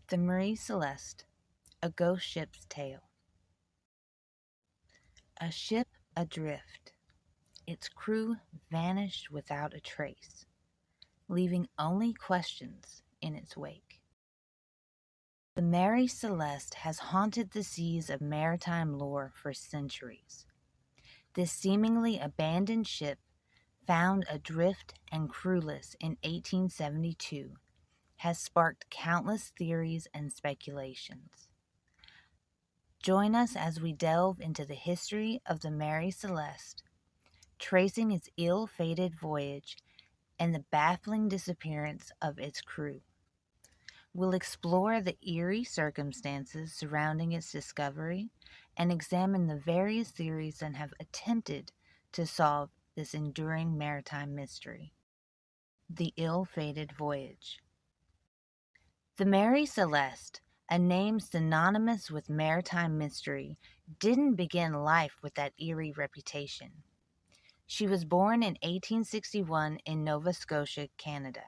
The Mary Celeste, a ghost ship's tale. A ship adrift, its crew vanished without a trace, leaving only questions in its wake. The Mary Celeste has haunted the seas of maritime lore for centuries. This seemingly abandoned ship, found adrift and crewless in 1872, has sparked countless theories and speculations. Join us as we delve into the history of the Mary Celeste, tracing its ill-fated voyage and the baffling disappearance of its crew. We'll explore the eerie circumstances surrounding its discovery and examine the various theories that have attempted to solve this enduring maritime mystery. The ill-fated voyage. The Mary Celeste, a name synonymous with maritime mystery, didn't begin life with that eerie reputation. She was born in 1861 in Nova Scotia, Canada,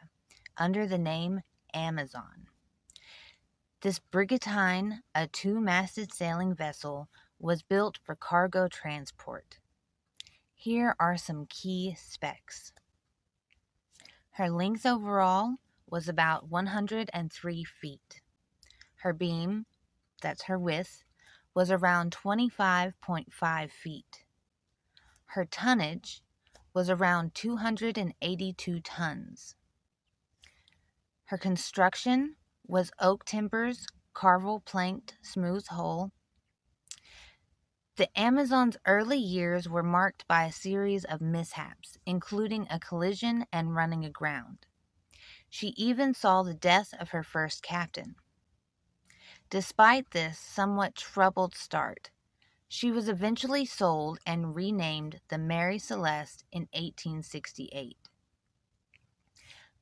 under the name Amazon. This brigantine, a two-masted sailing vessel, was built for cargo transport. Here are some key specs. Her length overall was about 103 feet. Her beam, that's her width, was around 25.5 feet. Her tonnage was around 282 tons. Her construction was oak timbers, carvel planked smooth hull. The Amazon's early years were marked by a series of mishaps, including a collision and running aground. She even saw the death of her first captain. Despite this somewhat troubled start, she was eventually sold and renamed the Mary Celeste in 1868.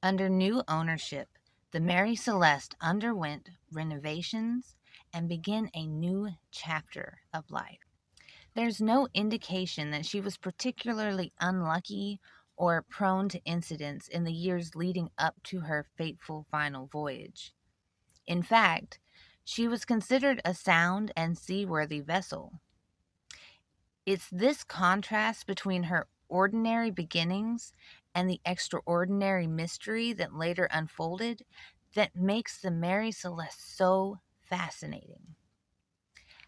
Under new ownership, the Mary Celeste underwent renovations and began a new chapter of life. There's no indication that she was particularly unlucky or prone to incidents in the years leading up to her fateful final voyage. In fact, she was considered a sound and seaworthy vessel. It's this contrast between her ordinary beginnings and the extraordinary mystery that later unfolded that makes the Mary Celeste so fascinating.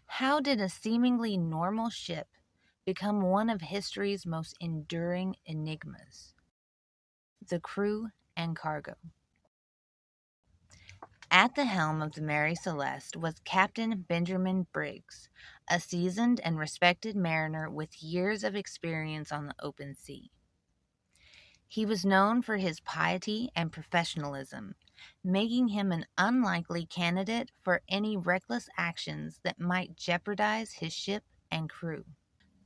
How did a seemingly normal ship become one of history's most enduring enigmas? The crew and cargo. At the helm of the Mary Celeste was Captain Benjamin Briggs, a seasoned and respected mariner with years of experience on the open sea. He was known for his piety and professionalism, making him an unlikely candidate for any reckless actions that might jeopardize his ship and crew.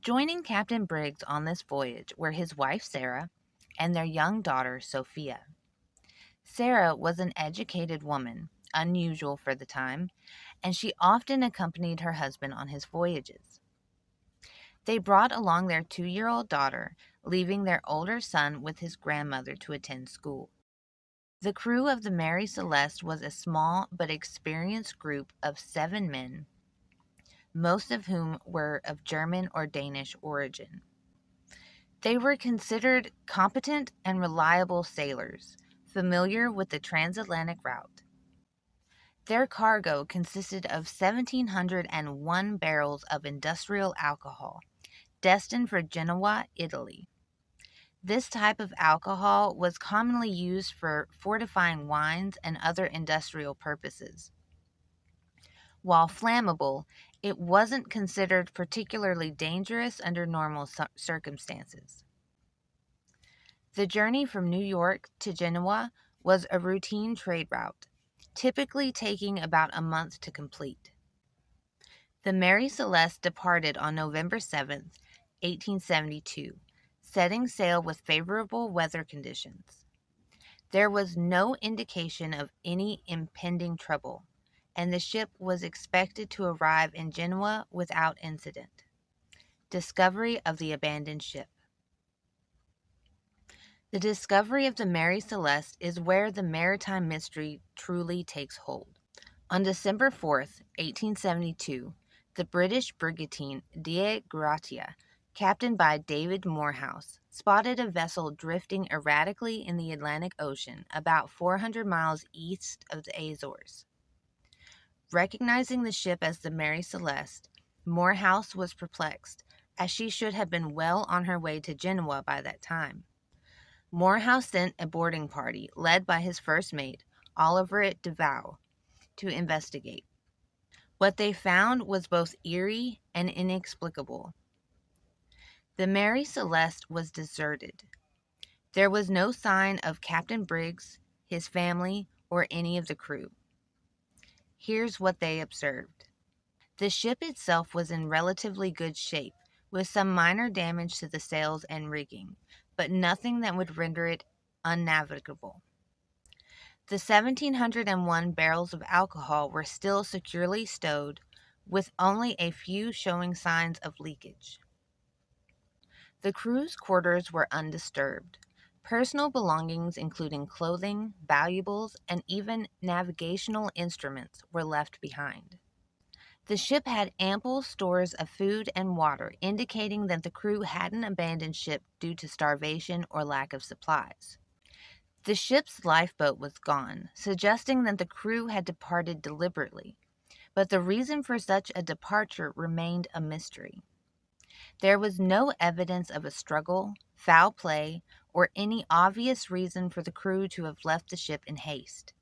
Joining Captain Briggs on this voyage were his wife Sarah and their young daughter Sophia. Sarah was an educated woman, unusual for the time, and she often accompanied her husband on his voyages. They brought along their 2-year-old daughter, leaving their older son with his grandmother to attend school. The crew of the Mary Celeste was a small but experienced group of 7 men, most of whom were of German or Danish origin. They were considered competent and reliable sailors, familiar with the transatlantic route. Their cargo consisted of 1,701 barrels of industrial alcohol, destined for Genoa, Italy. This type of alcohol was commonly used for fortifying wines and other industrial purposes. While flammable, it wasn't considered particularly dangerous under normal circumstances. The journey from New York to Genoa was a routine trade route, typically taking about a month to complete. The Mary Celeste departed on November 7, 1872, setting sail with favorable weather conditions. There was no indication of any impending trouble, and the ship was expected to arrive in Genoa without incident. Discovery of the abandoned ship. The discovery of the Mary Celeste is where the maritime mystery truly takes hold. On December 4th, 1872, the British brigantine Dea Gratia, captained by David Morehouse, spotted a vessel drifting erratically in the Atlantic Ocean about 400 miles east of the Azores. Recognizing the ship as the Mary Celeste, Morehouse was perplexed, as she should have been well on her way to Genoa by that time. Morehouse sent a boarding party, led by his first mate, Oliver Devoe, to investigate. What they found was both eerie and inexplicable. The Mary Celeste was deserted. There was no sign of Captain Briggs, his family, or any of the crew. Here's what they observed. The ship itself was in relatively good shape, with some minor damage to the sails and rigging, but nothing that would render it unnavigable. The 1,701 barrels of alcohol were still securely stowed, with only a few showing signs of leakage. The crew's quarters were undisturbed. Personal belongings, including clothing, valuables, and even navigational instruments, were left behind. The ship had ample stores of food and water, indicating that the crew hadn't abandoned ship due to starvation or lack of supplies. The ship's lifeboat was gone, suggesting that the crew had departed deliberately, but the reason for such a departure remained a mystery. There was no evidence of a struggle, foul play, or any obvious reason for the crew to have left the ship in haste.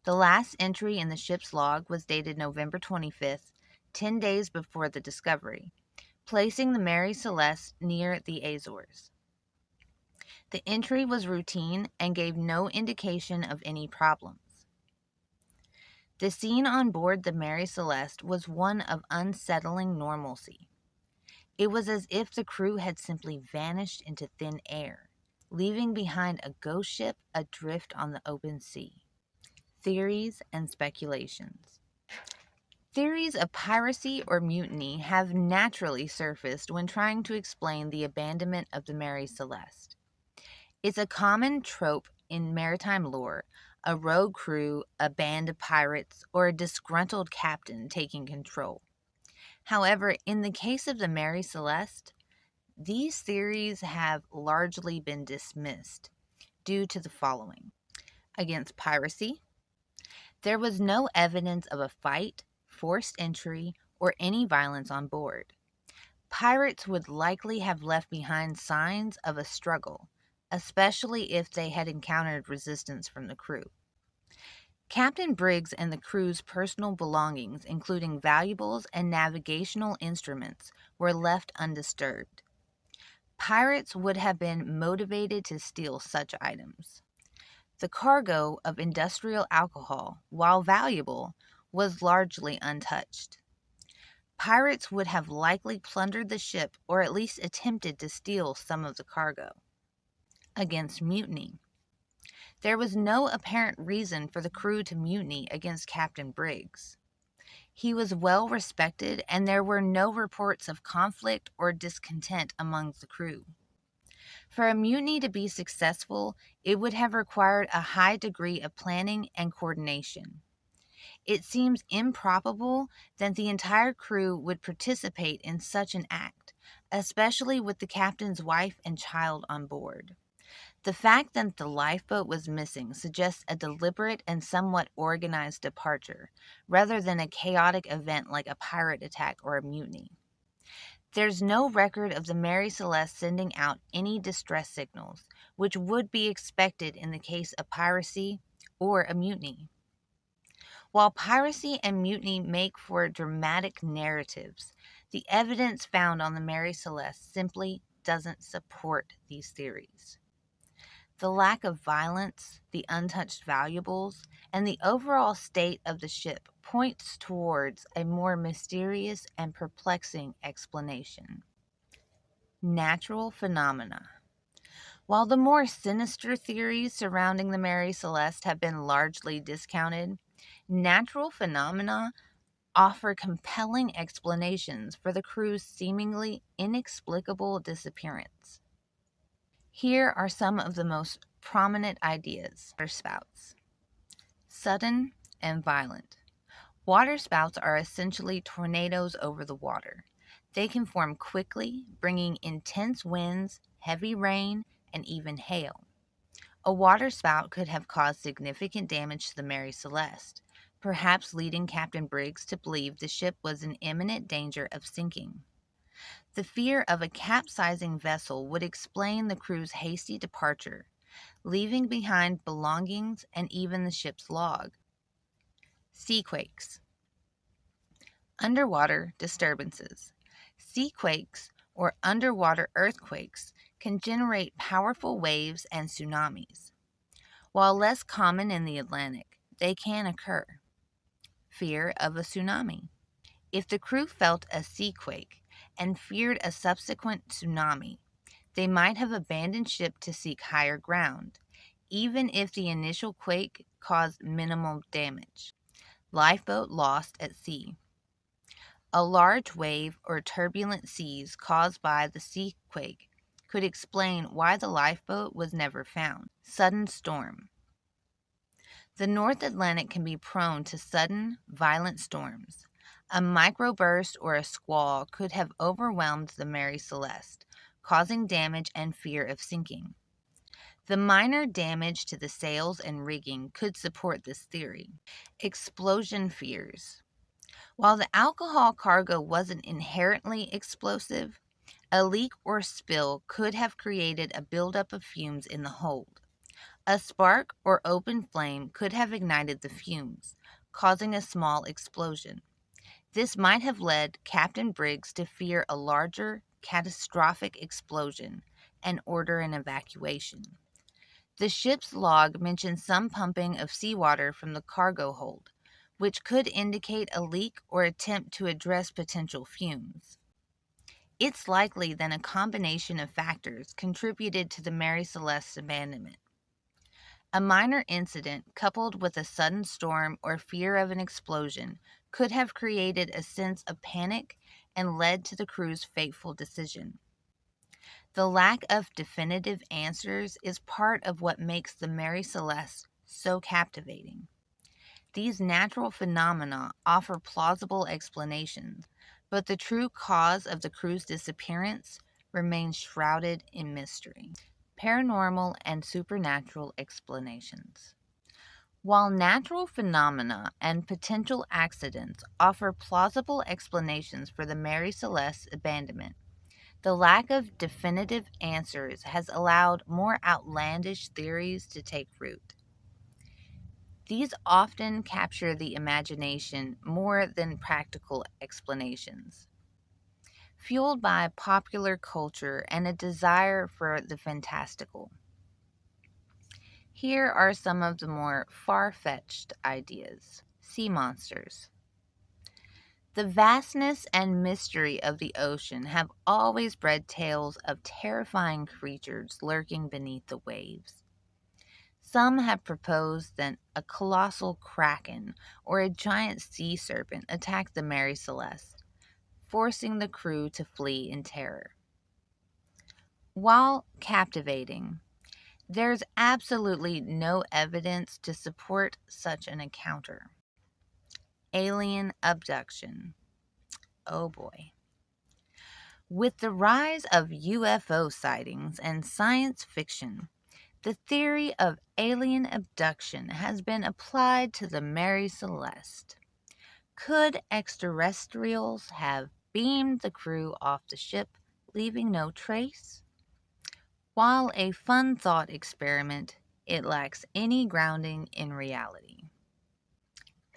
The last entry in the ship's log was dated November 25th, 10 days before the discovery, placing the Mary Celeste near the Azores. The entry was routine and gave no indication of any problems. The scene on board the Mary Celeste was one of unsettling normalcy. It was as if the crew had simply vanished into thin air, leaving behind a ghost ship adrift on the open sea. Theories and speculations. Theories of piracy or mutiny have naturally surfaced when trying to explain the abandonment of the Mary Celeste. It's a common trope in maritime lore, a rogue crew, a band of pirates, or a disgruntled captain taking control. However, in the case of the Mary Celeste, these theories have largely been dismissed due to the following. Against piracy, there was no evidence of a fight, forced entry, or any violence on board. Pirates would likely have left behind signs of a struggle, especially if they had encountered resistance from the crew. Captain Briggs and the crew's personal belongings, including valuables and navigational instruments, were left undisturbed. Pirates would have been motivated to steal such items. The cargo of industrial alcohol, while valuable, was largely untouched. Pirates would have likely plundered the ship or at least attempted to steal some of the cargo. Against mutiny, there was no apparent reason for the crew to mutiny against Captain Briggs. He was well respected, and there were no reports of conflict or discontent among the crew. For a mutiny to be successful, it would have required a high degree of planning and coordination. It seems improbable that the entire crew would participate in such an act, especially with the captain's wife and child on board. The fact that the lifeboat was missing suggests a deliberate and somewhat organized departure, rather than a chaotic event like a pirate attack or a mutiny. There's no record of the Mary Celeste sending out any distress signals, which would be expected in the case of piracy or a mutiny. While piracy and mutiny make for dramatic narratives, the evidence found on the Mary Celeste simply doesn't support these theories. The lack of violence, the untouched valuables, and the overall state of the ship points towards a more mysterious and perplexing explanation. Natural phenomena. While the more sinister theories surrounding the Mary Celeste have been largely discounted, natural phenomena offer compelling explanations for the crew's seemingly inexplicable disappearance. Here are some of the most prominent ideas or spouts. Sudden and violent. Waterspouts are essentially tornadoes over the water. They can form quickly, bringing intense winds, heavy rain, and even hail. A waterspout could have caused significant damage to the Mary Celeste, perhaps leading Captain Briggs to believe the ship was in imminent danger of sinking. The fear of a capsizing vessel would explain the crew's hasty departure, leaving behind belongings and even the ship's log. Seaquakes. Underwater disturbances. Seaquakes, or underwater earthquakes, can generate powerful waves and tsunamis. While less common in the Atlantic, they can occur. Fear of a tsunami. If the crew felt a seaquake and feared a subsequent tsunami, they might have abandoned ship to seek higher ground, even if the initial quake caused minimal damage. Lifeboat lost at sea. A large wave or turbulent seas caused by the seaquake could explain why the lifeboat was never found. Sudden storm. The North Atlantic can be prone to sudden, violent storms. A microburst or a squall could have overwhelmed the Mary Celeste, causing damage and fear of sinking. The minor damage to the sails and rigging could support this theory. Explosion fears. While the alcohol cargo wasn't inherently explosive, a leak or spill could have created a buildup of fumes in the hold. A spark or open flame could have ignited the fumes, causing a small explosion. This might have led Captain Briggs to fear a larger, catastrophic explosion and order an evacuation. The ship's log mentions some pumping of seawater from the cargo hold, which could indicate a leak or attempt to address potential fumes. It's likely that a combination of factors contributed to the Mary Celeste's abandonment. A minor incident, coupled with a sudden storm or fear of an explosion, could have created a sense of panic and led to the crew's fateful decision. The lack of definitive answers is part of what makes the Mary Celeste so captivating. These natural phenomena offer plausible explanations, but the true cause of the crew's disappearance remains shrouded in mystery. Paranormal and supernatural explanations. While natural phenomena and potential accidents offer plausible explanations for the Mary Celeste's abandonment, the lack of definitive answers has allowed more outlandish theories to take root. These often capture the imagination more than practical explanations. Fueled by popular culture and a desire for the fantastical. Here are some of the more far-fetched ideas. Sea monsters. The vastness and mystery of the ocean have always bred tales of terrifying creatures lurking beneath the waves. Some have proposed that a colossal kraken or a giant sea serpent attacked the Mary Celeste, forcing the crew to flee in terror. While captivating, there's absolutely no evidence to support such an encounter. Alien abduction. Oh boy. With the rise of UFO sightings and science fiction, the theory of alien abduction has been applied to the Mary Celeste. Could extraterrestrials have beamed the crew off the ship, leaving no trace? While a fun thought experiment, it lacks any grounding in reality.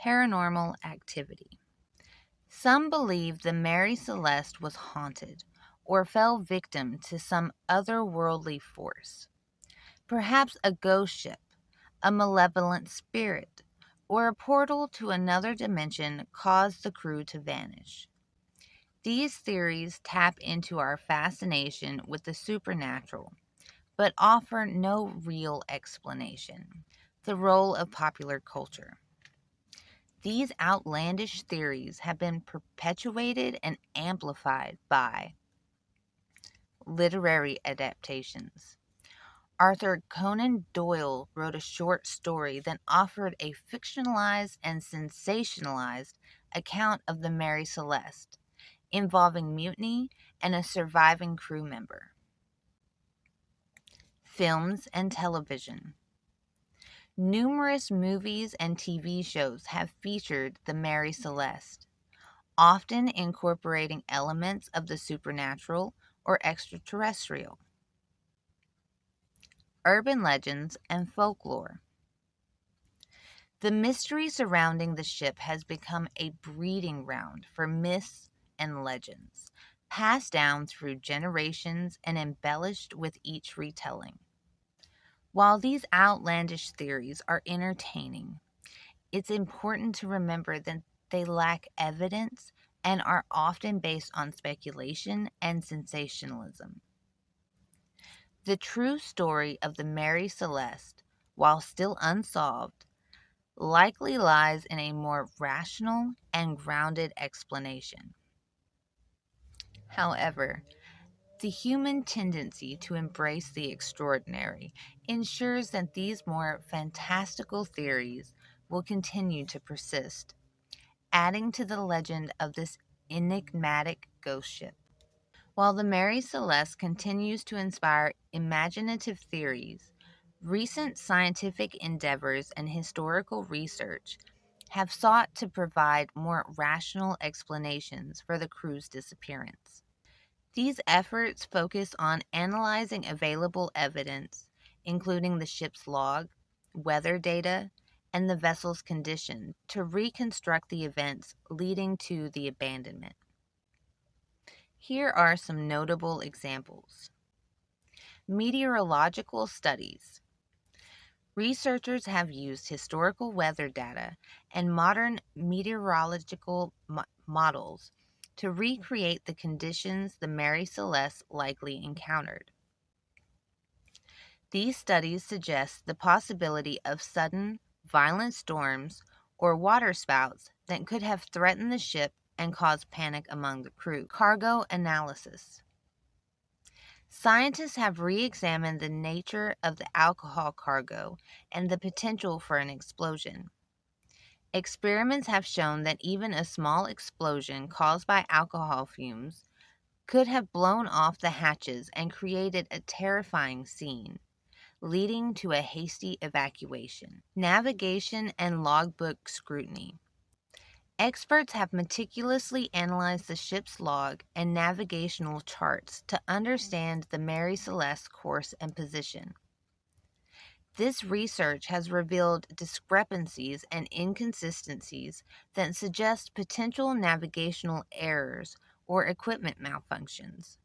Paranormal activity. Some believe the Mary Celeste was haunted or fell victim to some otherworldly force. Perhaps a ghost ship, a malevolent spirit, or a portal to another dimension caused the crew to vanish. These theories tap into our fascination with the supernatural, but offer no real explanation. The role of popular culture. These outlandish theories have been perpetuated and amplified by literary adaptations. Arthur Conan Doyle wrote a short story that offered a fictionalized and sensationalized account of the Mary Celeste, involving mutiny and a surviving crew member. Films and television. Numerous movies and TV shows have featured the Mary Celeste, often incorporating elements of the supernatural or extraterrestrial. Urban legends and folklore. The mystery surrounding the ship has become a breeding ground for myths and legends, passed down through generations and embellished with each retelling. While these outlandish theories are entertaining, it's important to remember that they lack evidence and are often based on speculation and sensationalism. The true story of the Mary Celeste, while still unsolved, likely lies in a more rational and grounded explanation. However, the human tendency to embrace the extraordinary ensures that these more fantastical theories will continue to persist, adding to the legend of this enigmatic ghost ship. While the Mary Celeste continues to inspire imaginative theories, recent scientific endeavors and historical research have sought to provide more rational explanations for the crew's disappearance. These efforts focus on analyzing available evidence, including the ship's log, weather data, and the vessel's condition, to reconstruct the events leading to the abandonment. Here are some notable examples. Meteorological studies. Researchers have used historical weather data and modern meteorological models to recreate the conditions the Mary Celeste likely encountered. These studies suggest the possibility of sudden, violent storms or waterspouts that could have threatened the ship and caused panic among the crew. Cargo analysis. Scientists have re-examined the nature of the alcohol cargo and the potential for an explosion. Experiments have shown that even a small explosion caused by alcohol fumes could have blown off the hatches and created a terrifying scene, leading to a hasty evacuation. Navigation and logbook scrutiny. Experts have meticulously analyzed the ship's log and navigational charts to understand the Mary Celeste's course and position. This research has revealed discrepancies and inconsistencies that suggest potential navigational errors or equipment malfunctions,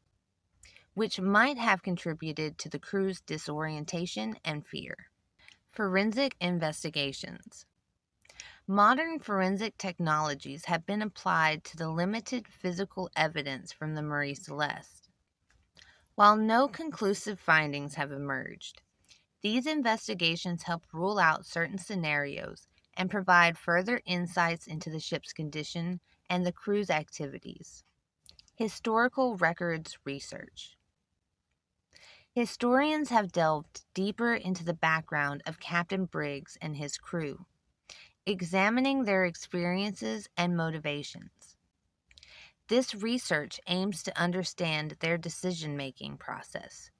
which might have contributed to the crew's disorientation and fear. Forensic investigations. Modern forensic technologies have been applied to the limited physical evidence from the Mary Celeste. While no conclusive findings have emerged, these investigations help rule out certain scenarios and provide further insights into the ship's condition and the crew's activities. Historical records research. Historians have delved deeper into the background of Captain Briggs and his crew, examining their experiences and motivations. This research aims to understand their decision-making process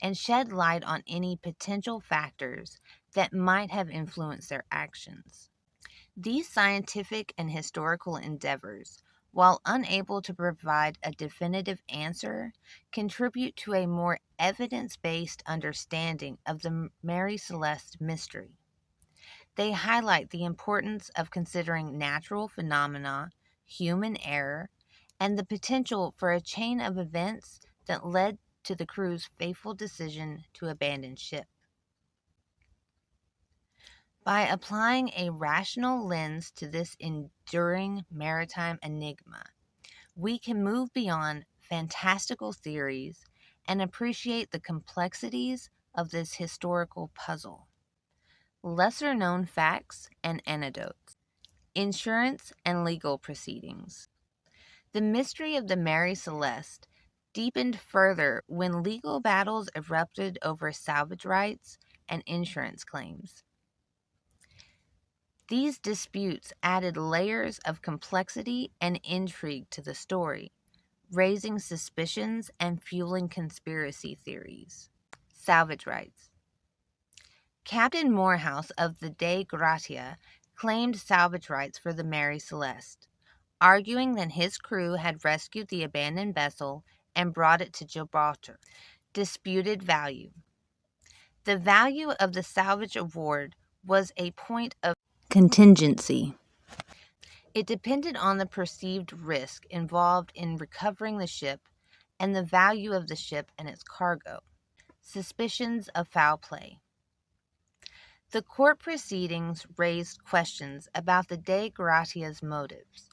and shed light on any potential factors that might have influenced their actions. These scientific and historical endeavors, while unable to provide a definitive answer, contribute to a more evidence-based understanding of the Mary Celeste mystery. They highlight the importance of considering natural phenomena, human error, and the potential for a chain of events that led to the crew's fateful decision to abandon ship. By applying a rational lens to this enduring maritime enigma, we can move beyond fantastical theories and appreciate the complexities of this historical puzzle. Lesser known facts and anecdotes. Insurance and legal proceedings. The mystery of the Mary Celeste deepened further when legal battles erupted over salvage rights and insurance claims. These disputes added layers of complexity and intrigue to the story, raising suspicions and fueling conspiracy theories. Salvage rights. Captain Morehouse of the Dei Gratia claimed salvage rights for the Mary Celeste, arguing that his crew had rescued the abandoned vessel and brought it to Gibraltar. Disputed value. The value of the salvage award was a point of contingency. It depended on the perceived risk involved in recovering the ship and the value of the ship and its cargo. Suspicions of foul play. The court proceedings raised questions about the Dei Gratia's motives.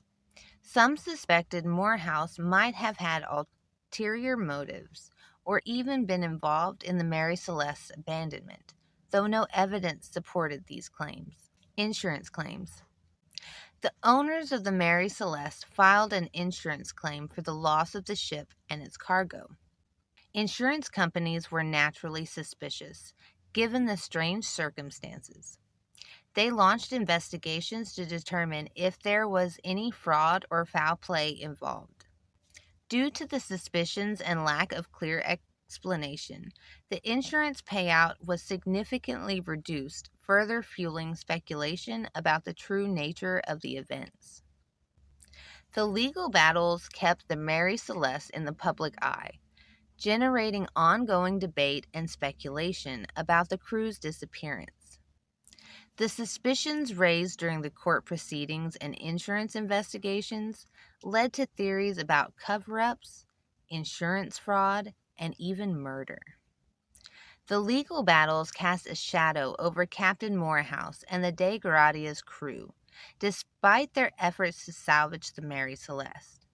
Some suspected Morehouse might have had ulterior motives or even been involved in the Mary Celeste's abandonment, though no evidence supported these claims. Insurance claims. The owners of the Mary Celeste filed an insurance claim for the loss of the ship and its cargo. Insurance companies were naturally suspicious, given the strange circumstances. They launched investigations to determine if there was any fraud or foul play involved. Due to the suspicions and lack of clear explanation, the insurance payout was significantly reduced, further fueling speculation about the true nature of the events. The legal battles kept the Mary Celeste in the public eye, generating ongoing debate and speculation about the crew's disappearance. The suspicions raised during the court proceedings and insurance investigations led to theories about cover-ups, insurance fraud, and even murder. The legal battles cast a shadow over Captain Morehouse and the Dei Gratia's crew, despite their efforts to salvage the Mary Celeste.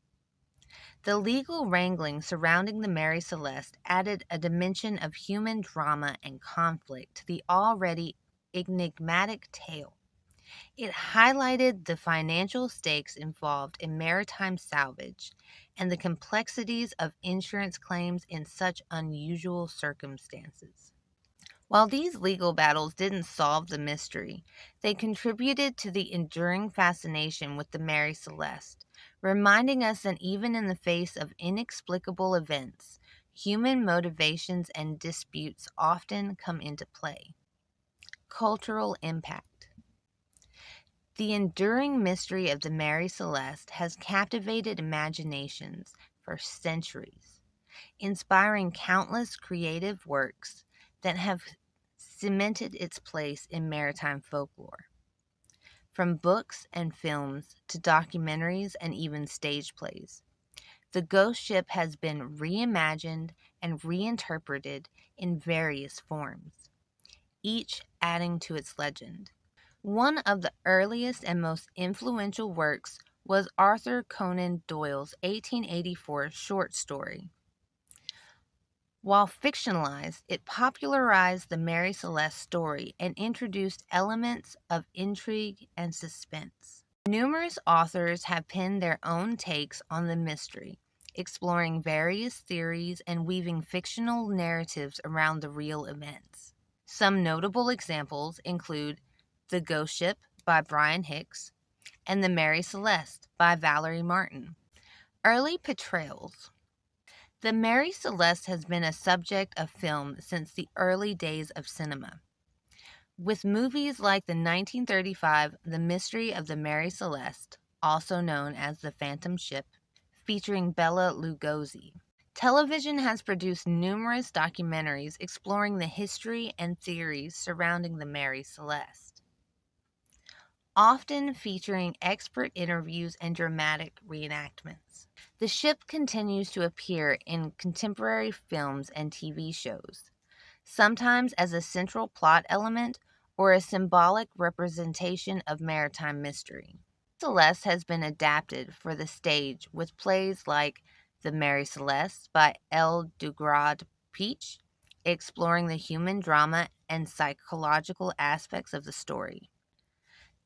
The legal wrangling surrounding the Mary Celeste added a dimension of human drama and conflict to the already enigmatic tale. It highlighted the financial stakes involved in maritime salvage and the complexities of insurance claims in such unusual circumstances. While these legal battles didn't solve the mystery, they contributed to the enduring fascination with the Mary Celeste, reminding us that even in the face of inexplicable events, human motivations and disputes often come into play. Cultural impact. The enduring mystery of the Mary Celeste has captivated imaginations for centuries, inspiring countless creative works that have cemented its place in maritime folklore. From books and films to documentaries and even stage plays, the ghost ship has been reimagined and reinterpreted in various forms, each adding to its legend. One of the earliest and most influential works was Arthur Conan Doyle's 1884 short story. While fictionalized, it popularized the Mary Celeste story and introduced elements of intrigue and suspense. Numerous authors have penned their own takes on the mystery, exploring various theories and weaving fictional narratives around the real events. Some notable examples include The Ghost Ship by Brian Hicks and The Mary Celeste by Valerie Martin. Early portrayals. The Mary Celeste has been a subject of film since the early days of cinema, with movies like the 1935 The Mystery of the Mary Celeste, also known as The Phantom Ship, featuring Bela Lugosi. Television has produced numerous documentaries exploring the history and theories surrounding the Mary Celeste, often featuring expert interviews and dramatic reenactments. The ship continues to appear in contemporary films and TV shows, sometimes as a central plot element or a symbolic representation of maritime mystery. Celeste has been adapted for the stage with plays like The Mary Celeste by L. Dugrad Peach, exploring the human drama and psychological aspects of the story.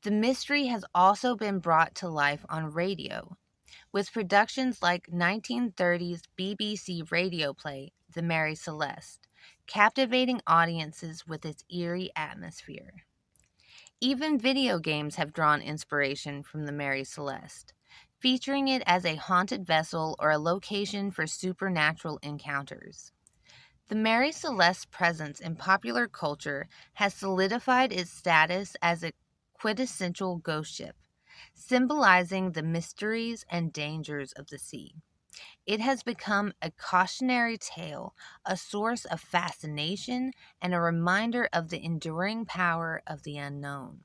The mystery has also been brought to life on radio, with productions like 1930s BBC radio play The Mary Celeste, captivating audiences with its eerie atmosphere. Even video games have drawn inspiration from the Mary Celeste, featuring it as a haunted vessel or a location for supernatural encounters. The Mary Celeste's presence in popular culture has solidified its status as a quintessential ghost ship, symbolizing the mysteries and dangers of the sea. It has become a cautionary tale, a source of fascination, and a reminder of the enduring power of the unknown.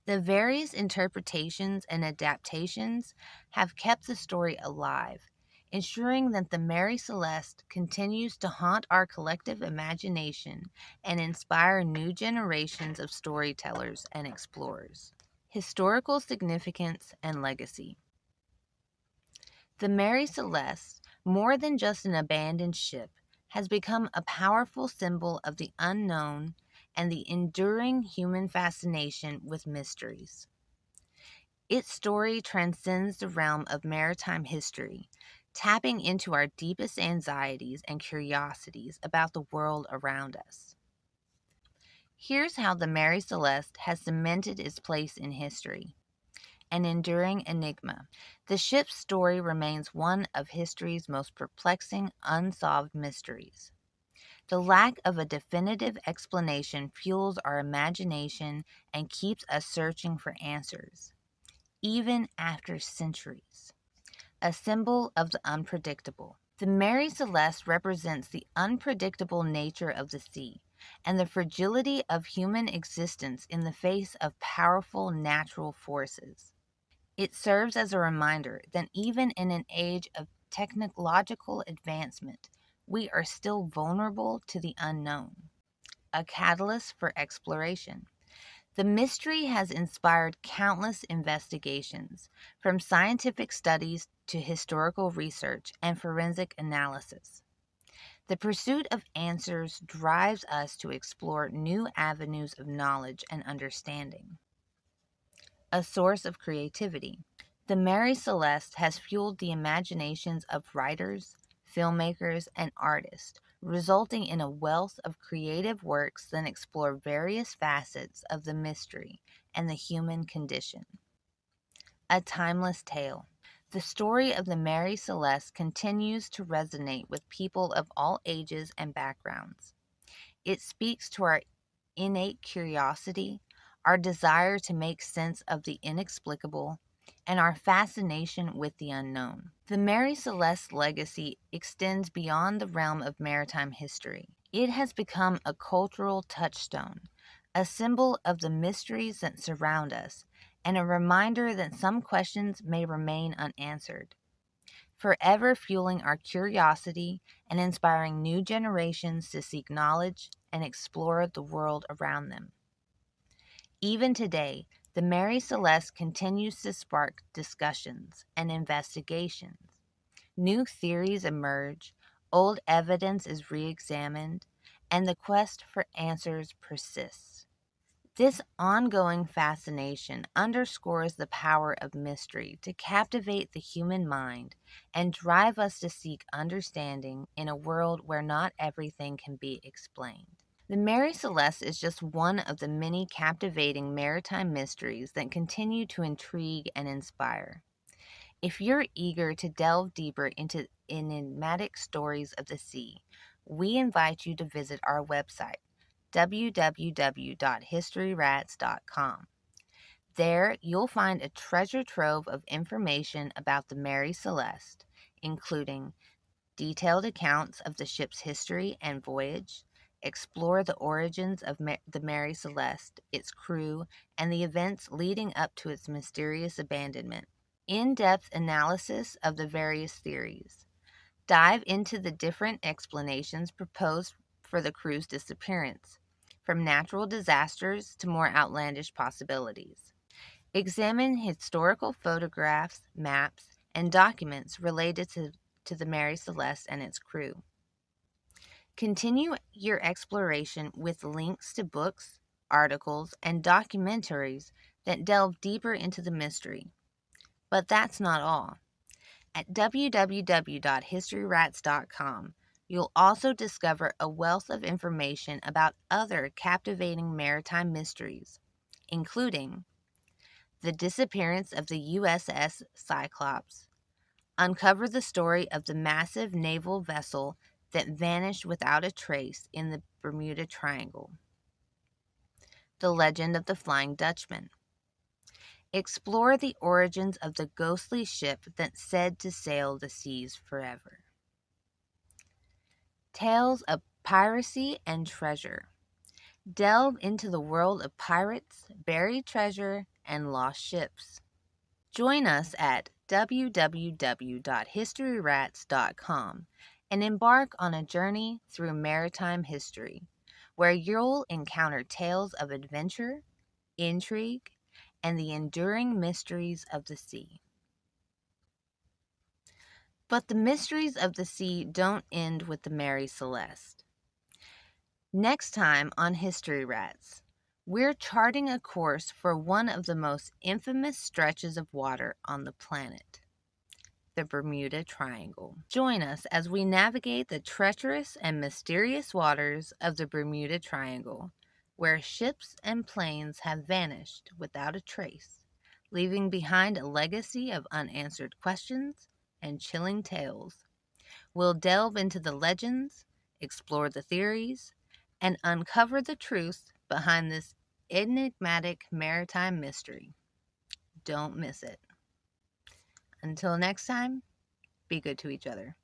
The various interpretations and adaptations have kept the story alive, ensuring that the Mary Celeste continues to haunt our collective imagination and inspire new generations of storytellers and explorers. Historical significance and legacy. The Mary Celeste, more than just an abandoned ship, has become a powerful symbol of the unknown and the enduring human fascination with mysteries. Its story transcends the realm of maritime history, tapping into our deepest anxieties and curiosities about the world around us. Here's how the Mary Celeste has cemented its place in history. An enduring enigma. The ship's story remains one of history's most perplexing, unsolved mysteries. The lack of a definitive explanation fuels our imagination and keeps us searching for answers, even after centuries. A symbol of the unpredictable. The Mary Celeste represents the unpredictable nature of the sea and the fragility of human existence in the face of powerful natural forces. It serves as a reminder that even in an age of technological advancement, we are still vulnerable to the unknown. A catalyst for exploration. The mystery has inspired countless investigations, from scientific studies to historical research and forensic analysis. The pursuit of answers drives us to explore new avenues of knowledge and understanding. A source of creativity. The Mary Celeste has fueled the imaginations of writers, filmmakers, and artists, resulting in a wealth of creative works that explore various facets of the mystery and the human condition. A timeless tale. The story of the Mary Celeste continues to resonate with people of all ages and backgrounds. It speaks to our innate curiosity, our desire to make sense of the inexplicable, and our fascination with the unknown. The Mary Celeste legacy extends beyond the realm of maritime history. It has become a cultural touchstone, a symbol of the mysteries that surround us, and a reminder that some questions may remain unanswered, forever fueling our curiosity and inspiring new generations to seek knowledge and explore the world around them. Even today, the Mary Celeste continues to spark discussions and investigations. New theories emerge, old evidence is re examined, and the quest for answers persists. This ongoing fascination underscores the power of mystery to captivate the human mind and drive us to seek understanding in a world where not everything can be explained. The Mary Celeste is just one of the many captivating maritime mysteries that continue to intrigue and inspire. If you're eager to delve deeper into enigmatic stories of the sea, we invite you to visit our website, www.historyrats.com. There, you'll find a treasure trove of information about the Mary Celeste, including detailed accounts of the ship's history and voyage, explore the origins of the Mary Celeste, its crew, and the events leading up to its mysterious abandonment. In-depth analysis of the various theories. Dive into the different explanations proposed for the crew's disappearance, from natural disasters to more outlandish possibilities. Examine historical photographs, maps, and documents related to the Mary Celeste and its crew. Continue your exploration with links to books, articles, and documentaries that delve deeper into the mystery. But that's not all. At www.historyrats.com, you'll also discover a wealth of information about other captivating maritime mysteries, including the disappearance of the USS Cyclops, uncover the story of the massive naval vessel that vanished without a trace in the Bermuda Triangle, the legend of the Flying Dutchman, explore the origins of the ghostly ship that's said to sail the seas forever. Tales of piracy and treasure. Delve into the world of pirates, buried treasure, and lost ships. Join us at www.historyrats.com and embark on a journey through maritime history, where you'll encounter tales of adventure, intrigue, and the enduring mysteries of the sea. But the mysteries of the sea don't end with the Mary Celeste. Next time on History Rats, we're charting a course for one of the most infamous stretches of water on the planet, the Bermuda Triangle. Join us as we navigate the treacherous and mysterious waters of the Bermuda Triangle, where ships and planes have vanished without a trace, leaving behind a legacy of unanswered questions and chilling tales. We'll delve into the legends, explore the theories, and uncover the truth behind this enigmatic maritime mystery. Don't miss it. Until next time, be good to each other.